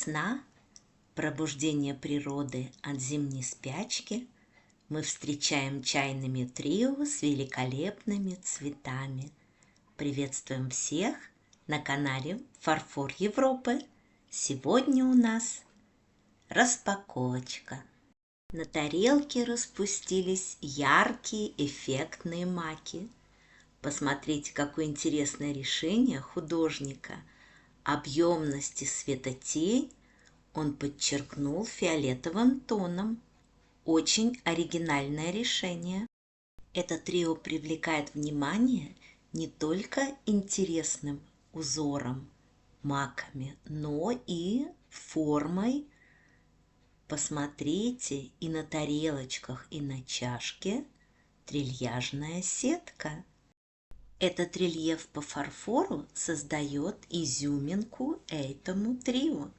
весна, пробуждение природы от зимней спячки мы встречаем чайными трио с великолепными цветами. Приветствуем всех на канале «Фарфор Европы». Сегодня у нас распаковочка. На тарелке распустились яркие эффектные маки. Посмотрите, какое интересное решение художника. Объемность и светотень он подчеркнул фиолетовым тоном. Очень оригинальное решение. Это трио привлекает внимание не только интересным узором, маками, но и формой. Посмотрите, и на тарелочках, и на чашке трильяжная сетка. Этот рельеф по фарфору создает изюминку этому трио.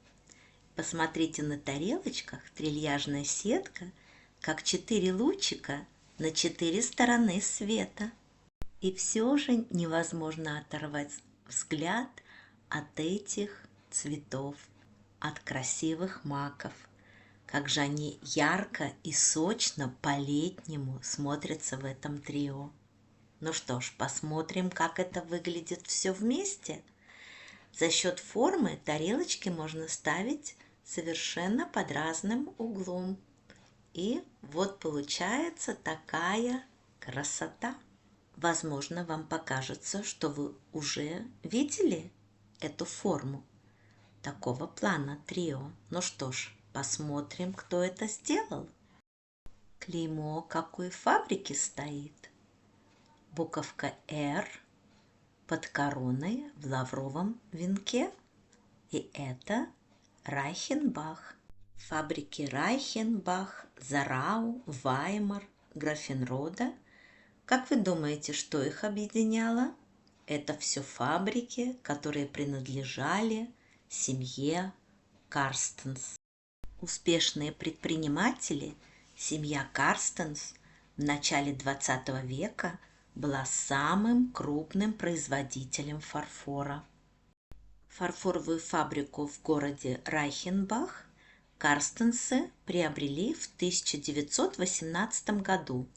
Посмотрите, на тарелочках трильяжная сетка, как 4 лучика на 4 стороны света. И все же невозможно оторвать взгляд от этих цветов, от красивых маков. Как же они ярко и сочно по-летнему смотрятся в этом трио. Ну что ж, посмотрим, как это выглядит все вместе. За счет формы тарелочки можно ставить совершенно под разным углом. И вот получается такая красота. Возможно, вам покажется, что вы уже видели эту форму такого плана трио. Ну что ж, посмотрим, кто это сделал. Клеймо какой фабрики стоит. Буковка «Р» под короной в лавровом венке. И это Райхенбах. Фабрики Райхенбах, Зарау, Ваймар, Графенрода. Как вы думаете, что их объединяло? Это все фабрики, которые принадлежали семье Карстенс. Успешные предприниматели, семья Карстенс в начале 20 века была самым крупным производителем фарфора. Фарфоровую фабрику в городе Райхенбах Карстенсы приобрели в 1918 году.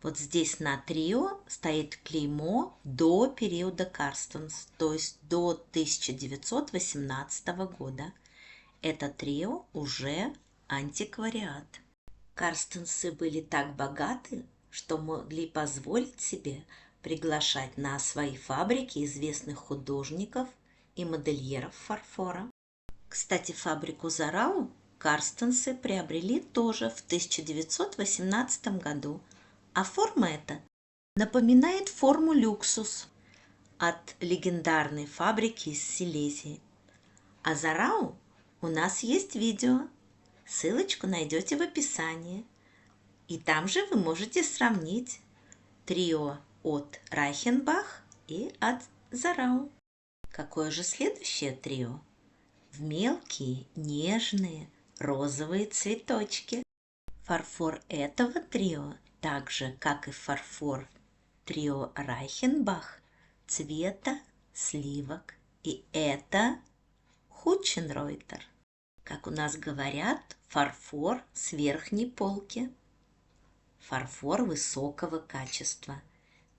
Вот здесь на трио стоит клеймо до периода Карстенс, то есть до 1918 года. Это трио уже антиквариат. Карстенсы были так богаты, что могли позволить себе приглашать на свои фабрики известных художников и модельеров фарфора. Кстати, фабрику Зарау Карстенсы приобрели тоже в 1918 году, а форма эта напоминает форму люксус от легендарной фабрики из Силезии. А Зарау у нас есть видео, ссылочку найдете в описании. И там же вы можете сравнить трио от Райхенбах и от Зарау. Какое же следующее трио? В мелкие, нежные, розовые цветочки. Фарфор этого трио, так же, как и фарфор трио Райхенбах, цвета сливок. И это Хутшенреутер. Как у нас говорят, фарфор с верхней полки. Фарфор высокого качества.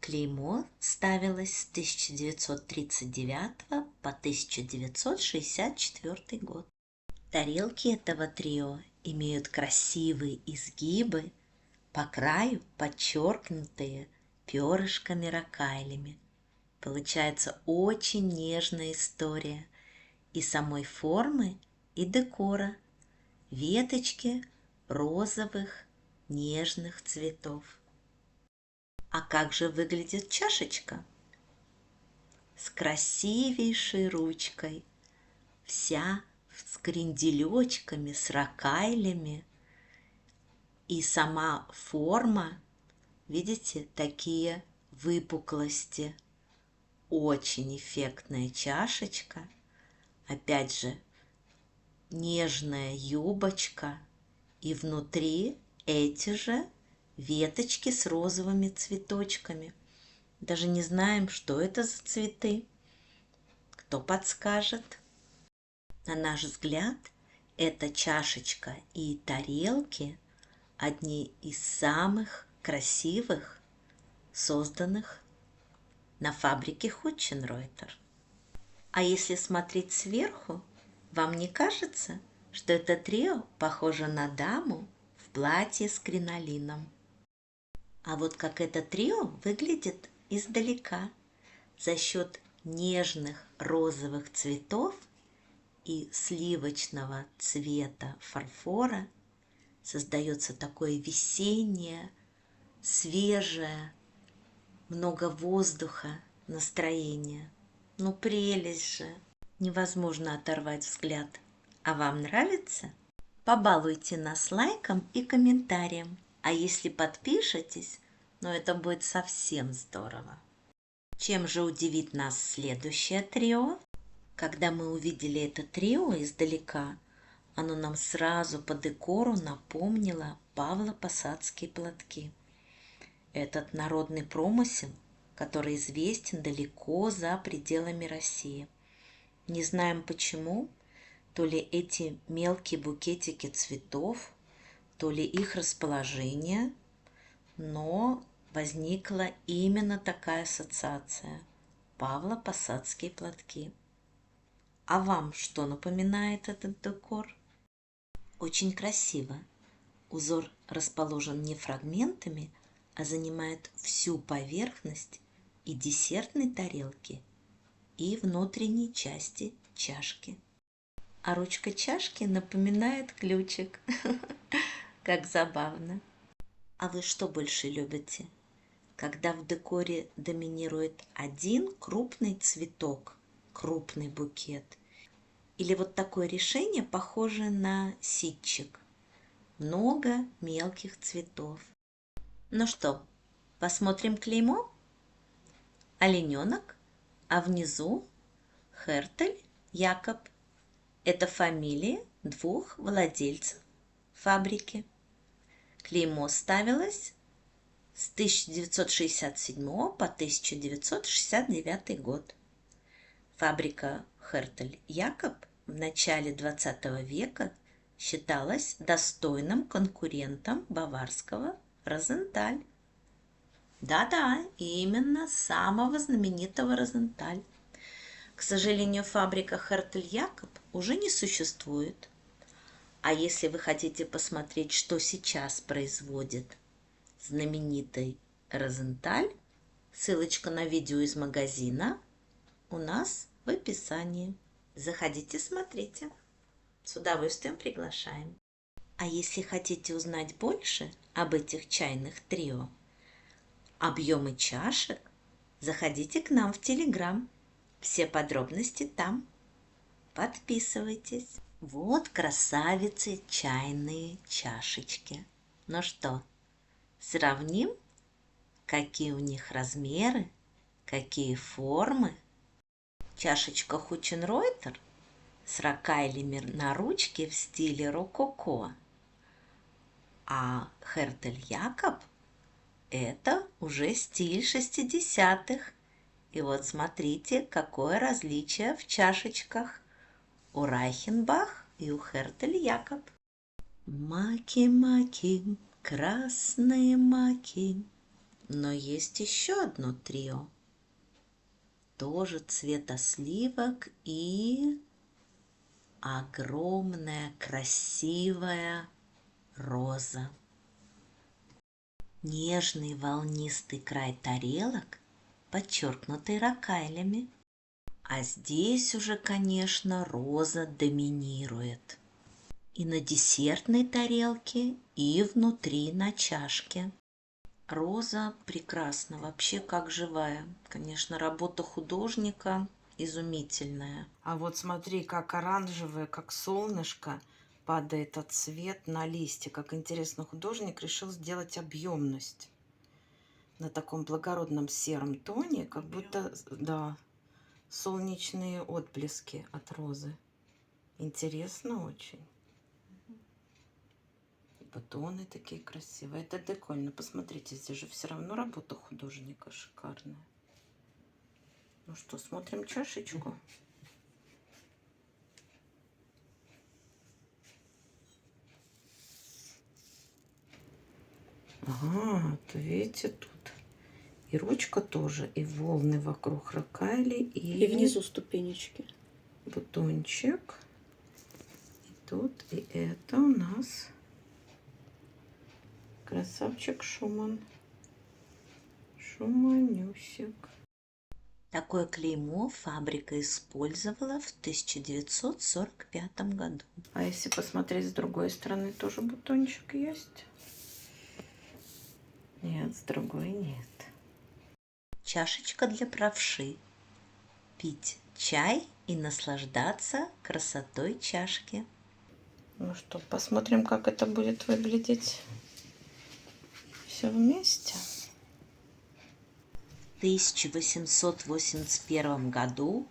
Клеймо ставилось с 1939 по 1964 год. Тарелки этого трио имеют красивые изгибы, по краю подчеркнутые перышками-рокайлями. Получается очень нежная история и самой формы, и декора. Веточки розовых нежных цветов. А как же выглядит чашечка? С красивейшей ручкой, вся с кренделечками, с рокайлями. И сама форма, видите, такие выпуклости. Очень эффектная чашечка. Опять же, нежная юбочка. И внутри эти же веточки с розовыми цветочками. Даже не знаем, что это за цветы. Кто подскажет? На наш взгляд, эта чашечка и тарелки одни из самых красивых, созданных на фабрике Хутченройтер. А если смотреть сверху, вам не кажется, что это трио похоже на даму в платье с кринолином? А вот как это трио выглядит издалека за счет нежных розовых цветов и сливочного цвета фарфора создается такое весеннее, свежее, много воздуха настроение. Ну прелесть же! Невозможно оторвать взгляд. А вам нравится? Побалуйте нас лайком и комментарием. А если подпишетесь, ну это будет совсем здорово. Чем же удивит нас следующее трио? Когда мы увидели это трио издалека, оно нам сразу по декору напомнило Павло-Посадские платки. Этот народный промысел, который известен далеко за пределами России. Не знаем почему, то ли эти мелкие букетики цветов, то ли их расположение, но возникла именно такая ассоциация – Павло-Посадские платки. А вам что напоминает этот декор? Очень красиво. Узор расположен не фрагментами, а занимает всю поверхность и десертной тарелки, и внутренней части чашки. А ручка чашки напоминает ключик. Как забавно. А вы что больше любите? Когда в декоре доминирует один крупный цветок, крупный букет, или вот такое решение, похожее на ситчик. Много мелких цветов. Ну что, посмотрим клеймо? Олененок, а внизу Хертель Якоб. Это фамилия двух владельцев фабрики. Клеймо ставилось с 1967 по 1969 год. Фабрика Хертель Якоб в начале XX века считалась достойным конкурентом баварского Розенталь. Да-да, именно самого знаменитого Розенталь. К сожалению, фабрика Хертель Якоб уже не существует. А если вы хотите посмотреть, что сейчас производит знаменитый Розенталь, ссылочка на видео из магазина у нас в описании. Заходите, смотрите. С удовольствием приглашаем. А если хотите узнать больше об этих чайных трио, объемы чашек, заходите к нам в Телеграм. Все подробности там. Подписывайтесь. Вот красавицы чайные чашечки. Ну что, сравним, какие у них размеры, какие формы. Чашечка Хутченройтер с рокайлями на ручке в стиле рококо, а Хертель Якоб – это уже стиль 60-х. И вот смотрите, какое различие в чашечках у Райхенбах и у Хертель Якоб. Маки-маки, красные маки. Но есть еще одно трио. Тоже цвета сливок и огромная красивая роза. Нежный волнистый край тарелок, подчеркнутый рокайлями. А здесь уже, конечно, роза доминирует. И на десертной тарелке, и внутри на чашке. Роза прекрасна, вообще как живая. Конечно, работа художника изумительная. А вот смотри, как оранжевое, как солнышко падает от цвет на листья. Как интересно, художник решил сделать объемность на таком благородном сером тоне, как будто, да, солнечные отблески от розы. Интересно очень. Бутоны такие красивые. Это прикольно. Посмотрите, здесь же все равно работа художника шикарная. Ну что, смотрим чашечку. Ага, вот видите, тут и ручка тоже, и волны вокруг ракайли, И внизу ступенечки. бутончик. И тут, и это у нас красавчик Шуман. Шуманюсик. Такое клеймо фабрика использовала в 1945 году. А если посмотреть с другой стороны, тоже бутончик есть? Нет, с другой нет. Чашечка для правши. Пить чай и наслаждаться красотой чашки. Ну что, посмотрим, как это будет выглядеть все вместе. В 1881 году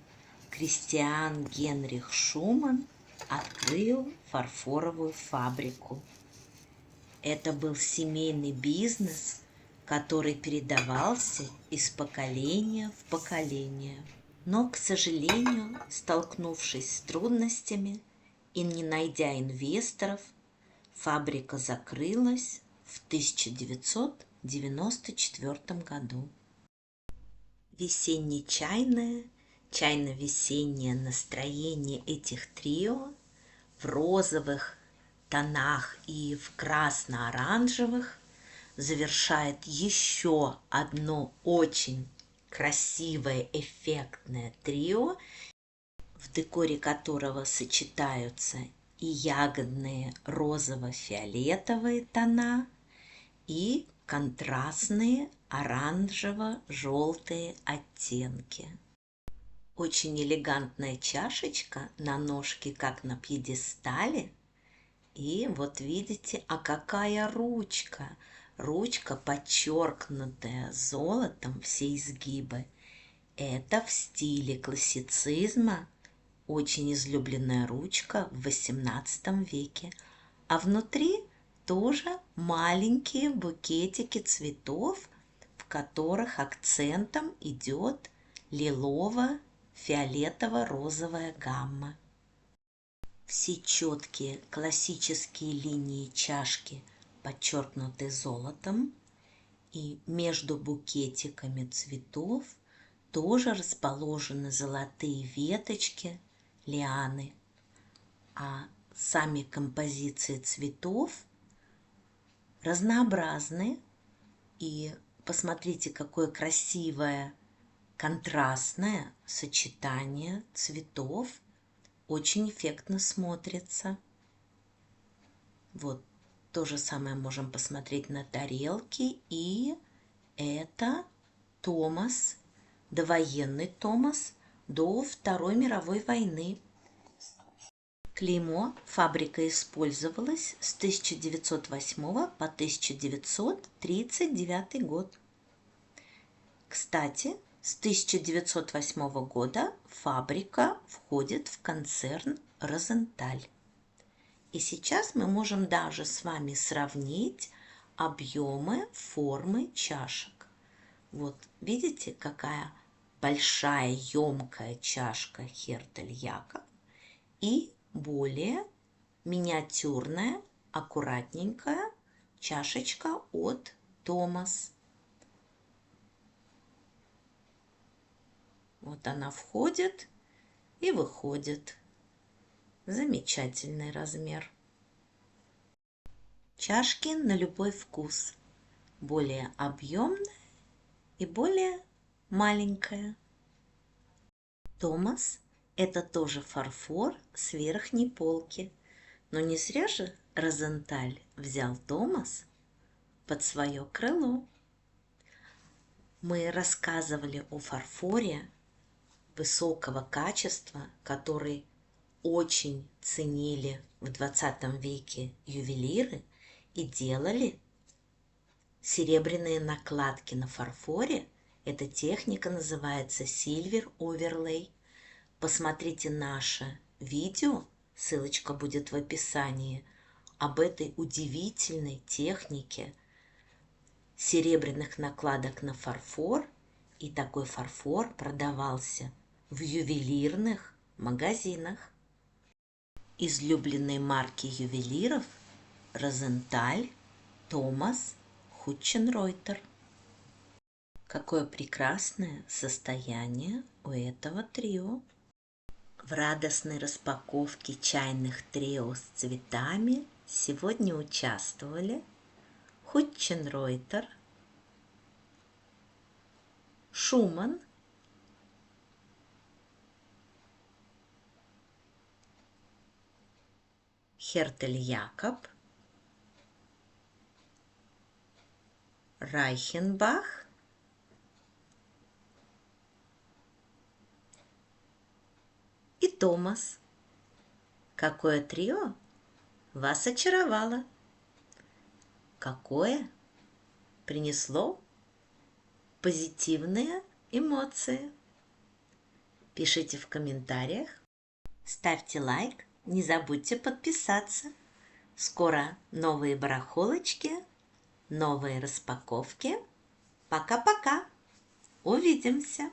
Кристиан Генрих Шуман открыл фарфоровую фабрику. Это был семейный бизнес, который передавался из поколения в поколение. Но, к сожалению, столкнувшись с трудностями и не найдя инвесторов, фабрика закрылась в 1994 году. Весенне-чайное, чайно-весеннее настроение этих трио в розовых тонах и в красно-оранжевых завершает еще одно очень красивое эффектное трио, в декоре которого сочетаются и ягодные розово-фиолетовые тона, и контрастные оранжево-желтые оттенки. Очень элегантная чашечка на ножке, как на пьедестале. И вот видите, а какая ручка! Ручка, подчеркнутая золотом, все изгибы. Это в стиле классицизма, очень излюбленная ручка в XVIII веке. А внутри тоже маленькие букетики цветов, в которых акцентом идет лилово-фиолетово-розовая гамма. Все четкие классические линии чашки подчеркнуты золотом, и между букетиками цветов тоже расположены золотые веточки, лианы, а сами композиции цветов разнообразны. И посмотрите, какое красивое контрастное сочетание цветов, очень эффектно смотрится. Вот то же самое можем посмотреть на тарелке. И это Томас, довоенный Томас до Второй мировой войны. Клеймо фабрика использовалась с 1908 по 1939 год. Кстати, с 1908 года фабрика входит в концерн Розенталь. И сейчас мы можем даже с вами сравнить объемы, формы чашек. Вот видите, какая большая емкая чашка Хертель Якоб и более миниатюрная, аккуратненькая чашечка от Томас. Вот она входит и выходит. Замечательный размер. Чашки на любой вкус. Более объемная и более маленькая. Томас – это тоже фарфор с верхней полки. Но не зря же Розенталь взял Томас под свое крыло. Мы рассказывали о фарфоре высокого качества, который очень ценили в 20 веке ювелиры и делали серебряные накладки на фарфоре. Эта техника называется Silver Overlay. Посмотрите наше видео, ссылочка будет в описании, об этой удивительной технике серебряных накладок на фарфор. И такой фарфор продавался в ювелирных магазинах. Излюбленные марки ювелиров Розенталь, Томас, Хутченройтер. Какое прекрасное состояние у этого трио. В радостной распаковке чайных трио с цветами сегодня участвовали Хутченройтер, Шуман, Хертель-Якоб, Райхенбах и Томас. Какое трио вас очаровало? Какое принесло позитивные эмоции? Пишите в комментариях, ставьте лайк, не забудьте подписаться. Скоро новые барахолочки, новые распаковки. Пока-пока! Увидимся!